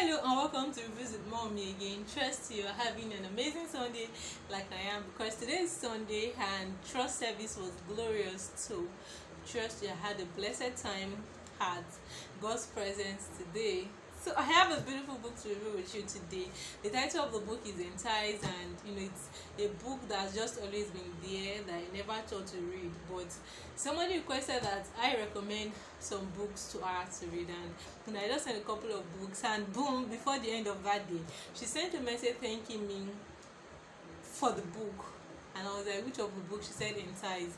Hello and welcome to Visit Mommy again. Trust you are having an amazing Sunday like I am, because today is Sunday and trust service was glorious too. Trust you had a blessed time at God's presence today. So I have a beautiful book to review with you today. The title of the book is Enticed, and it's a book that's just always been there that I never thought to read. But somebody requested that I recommend some books to her to read, and I just sent a couple of books, and boom, before the end of that day, she sent a message thanking me for the book. And I was like, which of the books? She said Enticed,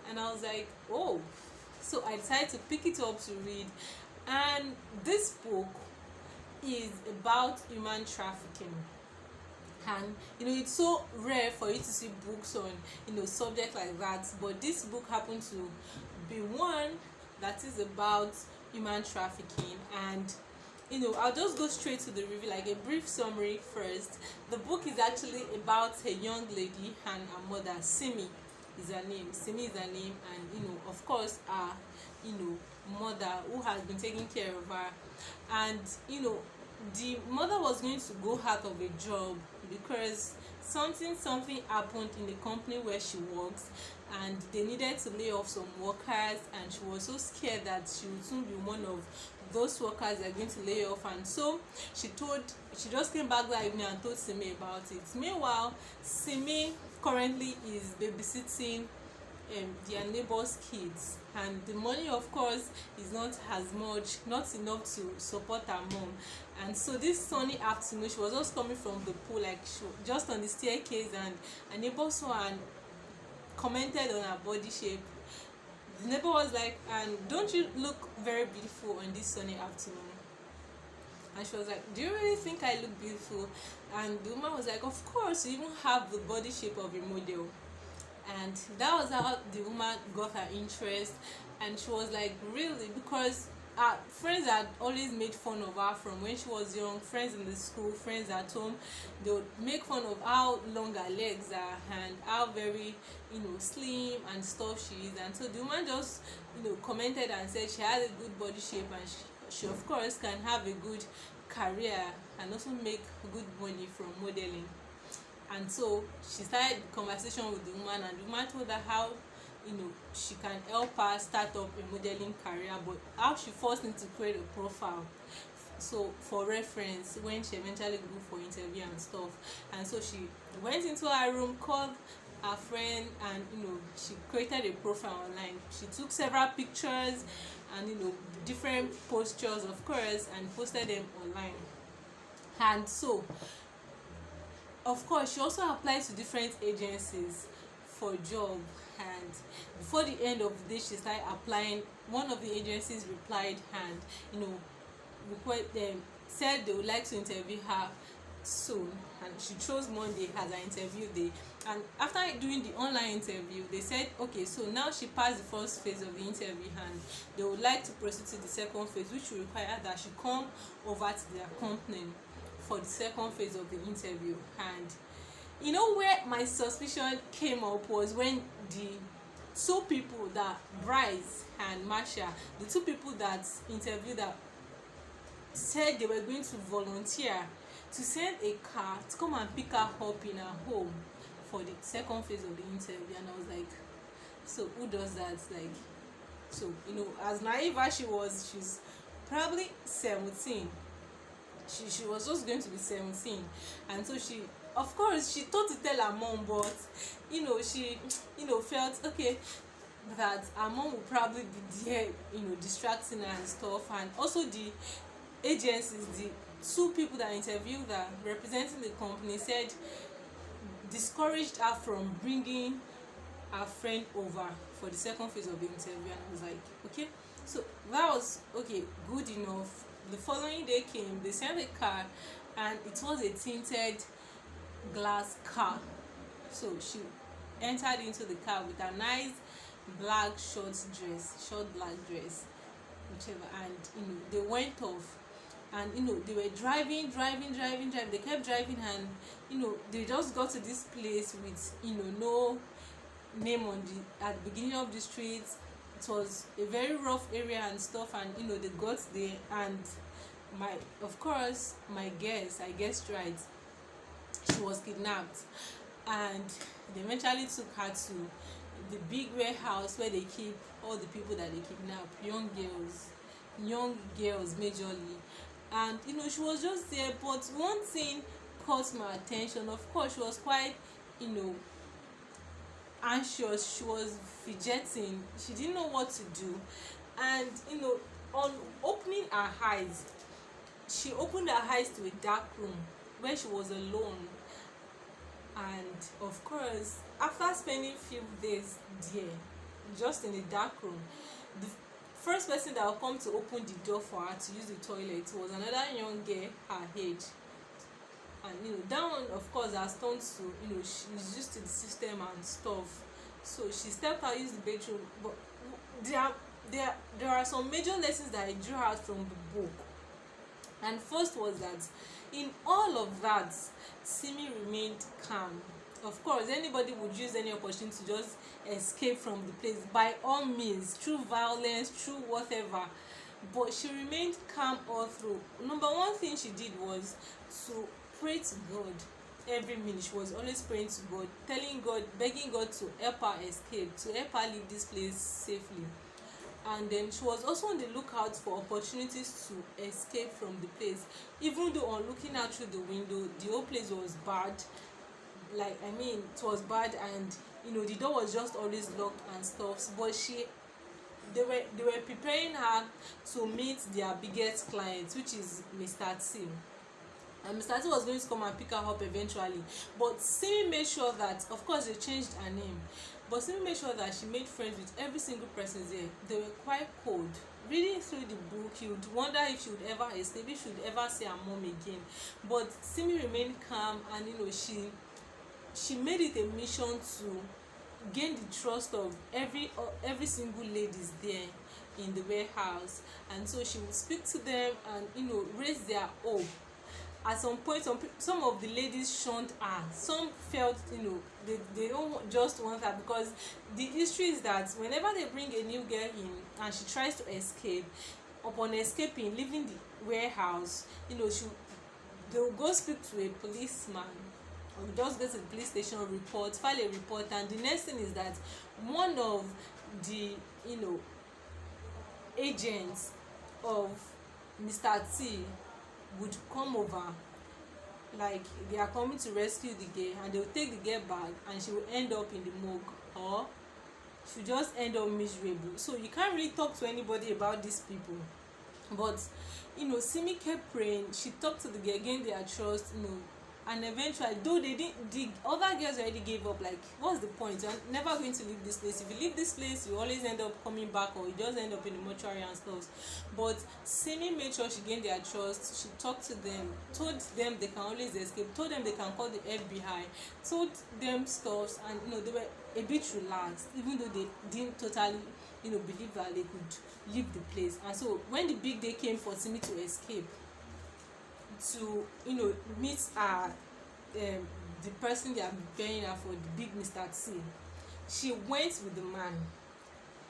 and I was like, oh. So I decided to pick it up to read, and this book is about human trafficking. And it's so rare for you to see books on subject like that, but this book happened to be one that is about human trafficking. And I'll just go straight to the review, like a brief summary first. The book is actually about a young lady and her mother. Simi is her name. And of course her mother, who has been taking care of her. And the mother was going to go out of a job because something happened in the company where she works, and they needed to lay off some workers, and she was so scared that she would soon be one of those workers they're going to lay off. And so she just came back that evening and told Simi about it. Meanwhile, Simi currently is babysitting their neighbors' kids, and the money, of course, is not enough to support her mom. And so this sunny afternoon, she was just coming from the pool, like just on the staircase, and a neighbor saw her and commented on her body shape. The neighbor was like, and don't you look very beautiful on this sunny afternoon? And she was like, do you really think I look beautiful? And the woman was like, of course, you even have the body shape of a model. And that was how the woman got her interest. And she was like, really? Because her friends had always made fun of her from when she was young. Friends in the school, friends at home, they would make fun of how long her legs are and how very slim and stuff she is. And so the woman just commented and said she has a good body shape, and she of course can have a good career and also make good money from modeling. And so she started the conversation with the woman, and the woman told her how she can help her start up a modeling career, but how she first needs to create a profile, so for reference when she eventually go for interview and stuff. And so she went into her room, called her friend, and she created a profile online. She took several pictures and different postures, of course, and posted them online. And so of course she also applied to different agencies for job, and before the end of the day she started applying. One of the agencies replied and said they would like to interview her soon, and she chose Monday as her interview day. And after doing the online interview, they said, okay, so now she passed the first phase of the interview, and they would like to proceed to the second phase, which will require that she come over to their company for the second phase of the interview. And where my suspicion came up was when the two people, that Bryce and Marsha, the two people that interviewed her, said they were going to volunteer to send a car to come and pick her up in her home for the second phase of the interview. And I was like, so who does that? Like, so as naive as she was, she's probably 17. She was just going to be 17, and so she, of course, she thought to tell her mom, but she felt okay that her mom would probably be there distracting her and stuff. And also the agencies, the two people that interviewed her representing the company, said discouraged her from bringing her friend over for the second phase of the interview. And I was like, okay, so that was okay, good enough. The following day came, they sent a car, and it was a tinted glass car. So she entered into the car with a nice black short black dress, whichever. And they went off, and they were driving. They kept driving, and they just got to this place with no name on at the beginning of the street. It was a very rough area and stuff, and they got there, and my of course my guess, I guessed right, she was kidnapped, and they eventually took her to the big warehouse where they keep all the people that they kidnap, young girls majorly. And she was just there, but one thing caught my attention. Of course, she was quite, you know anxious. She was fidgeting, she didn't know what to do. And on opening her eyes, she opened her eyes to a dark room where she was alone. And of course, after spending few days there, just in the dark room, the first person that will come to open the door for her to use the toilet was another young girl her age. And that one, of course, has turned to, she's used to the system and stuff. So she stepped out, used the bedroom. But there are some major lessons that I drew out from the book. And first was that in all of that, Simi remained calm. Of course, anybody would use any opportunity to just escape from the place by all means, through violence, through whatever. But she remained calm all through. Number one thing she did was to pray to God every minute. She was always praying to God, telling God, begging God to help her escape, to help her leave this place safely. And then she was also on the lookout for opportunities to escape from the place. Even though on looking out through the window, the whole place was bad. It was bad, and the door was just always locked and stuff. But they were preparing her to meet their biggest client, which is Mr. T. And Mr. T was going to come and pick her up eventually. But Simi made sure that, of course, they changed her name. But Simi made sure that she made friends with every single person there. They were quite cold. Reading through the book, you would wonder if she would ever escape, if she would ever see her mom again. But Simi remained calm, and she made it a mission to gain the trust of every single ladies there in the warehouse. And so she would speak to them and raise their hope. At some point, some of the ladies shunned her. Some felt they don't just want her, because the history is that whenever they bring a new girl in and she tries to escape, upon escaping, leaving the warehouse, they will go speak to a policeman, or just go to the police station, file a report. And the next thing is that one of the agents of Mr. T would come over, like they are coming to rescue the girl, and they will take the girl back, and she will end up in the morgue, or she will just end up miserable. So you can't really talk to anybody about these people. But Simi kept praying. She talked to the girl, gained their trust, and eventually, though the other girls already gave up, like, what's the point? You're never going to leave this place. If you leave this place, you always end up coming back, or you just end up in the mortuary and stuff. But Simi made sure she gained their trust. She talked to them, told them they can always escape, told them they can call the FBI, told them stuff, and they were a bit relaxed, even though they didn't totally believe that they could leave the place. And so when the big day came for Simi to escape, to meet her, the person they are preparing her for, the big Mr. T, she went with the man.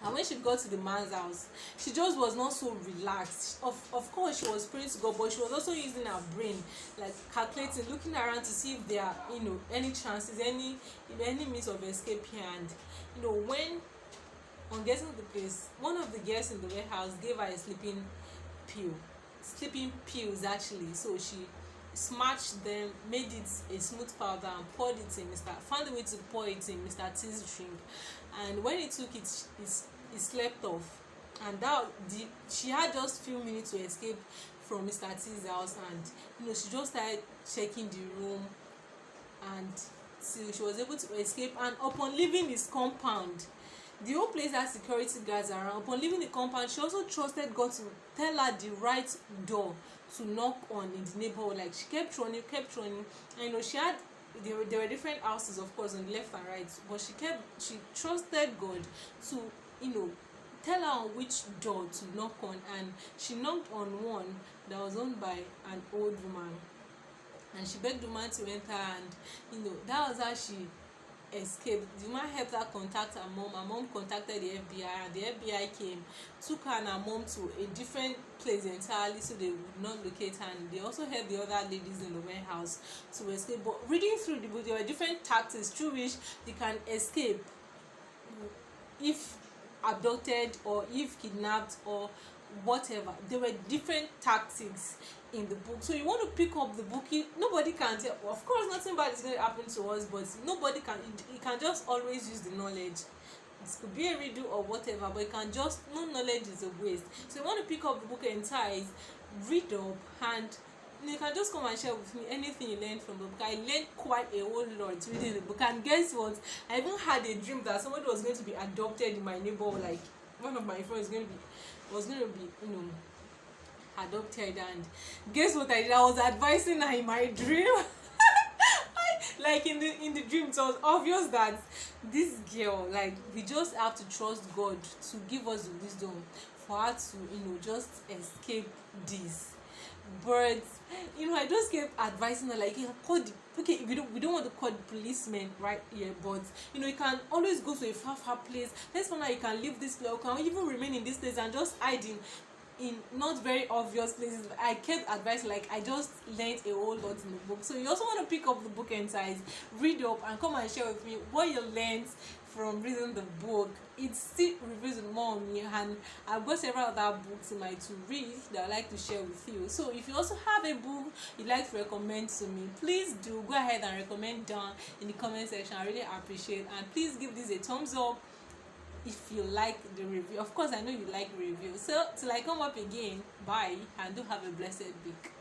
And when she got to the man's house, she just was not so relaxed. Of course, she was praying to God, but she was also using her brain, like calculating, looking around to see if there are any chances, any means of escape here. And when on getting to the place, one of the girls in the warehouse gave her a sleeping pills actually. So she smashed them, made it a smooth powder, and poured it in found a way to pour it in Mr. T's drink. And when he took it, he slept off. And she had just few minutes to escape from Mr. T's house. And she just started checking the room, and till she was able to escape. And upon leaving his compound, the whole place had security guards around. Upon leaving the compound, she also trusted God to tell her the right door to knock on in the neighborhood. Like, she kept running. And she had, there were different houses, of course, on the left and right, but she trusted God to tell her on which door to knock on. And she knocked on one that was owned by an old woman, and she begged the man to enter. And that was how she escaped. The woman helped her contact her mom. Her mom contacted the FBI, and the FBI came, took her and her mom to a different place entirely so they would not locate her. And they also helped the other ladies in the warehouse to escape. But reading through the book, there were different tactics through which they can escape if abducted or if kidnapped or whatever. There were different tactics in the book, so you want to pick up the book. Nobody can tell, of course nothing bad is going to happen to us, but nobody can, you can just always use the knowledge. It could be a redo or whatever, but you can just, no knowledge is a waste. So you want to pick up the book Enticed, read up, and you can just come and share with me anything you learned from the book. I learned quite a whole lot reading the book, and guess what, I even had a dream that somebody was going to be adopted in my neighborhood. Like one of my friends was going to be adopted, and guess what I did? I was advising her in my dream. Like in the dream, it was obvious that this girl, like, we just have to trust God to give us the wisdom for her to just escape this. But I just kept advising her, like, okay, we don't want to call the policemen right here, but you can always go to a far place. Let's find out you can leave this place, or can even remain in this place and just hide in not very obvious places. I kept advising, like, I just learned a whole lot in the book. So you also want to pick up the book Enticed, read up, and come and share with me what you learned from reading the book. It still reveals more on me, and I've got several other books in my to read that I'd like to share with you. So if you also have a book you'd like to recommend to me, please do go ahead and recommend down in the comment section. I really appreciate, and please give this a thumbs up if you like the review. Of course, I know you like reviews. So till I come up again, bye, and do have a blessed week.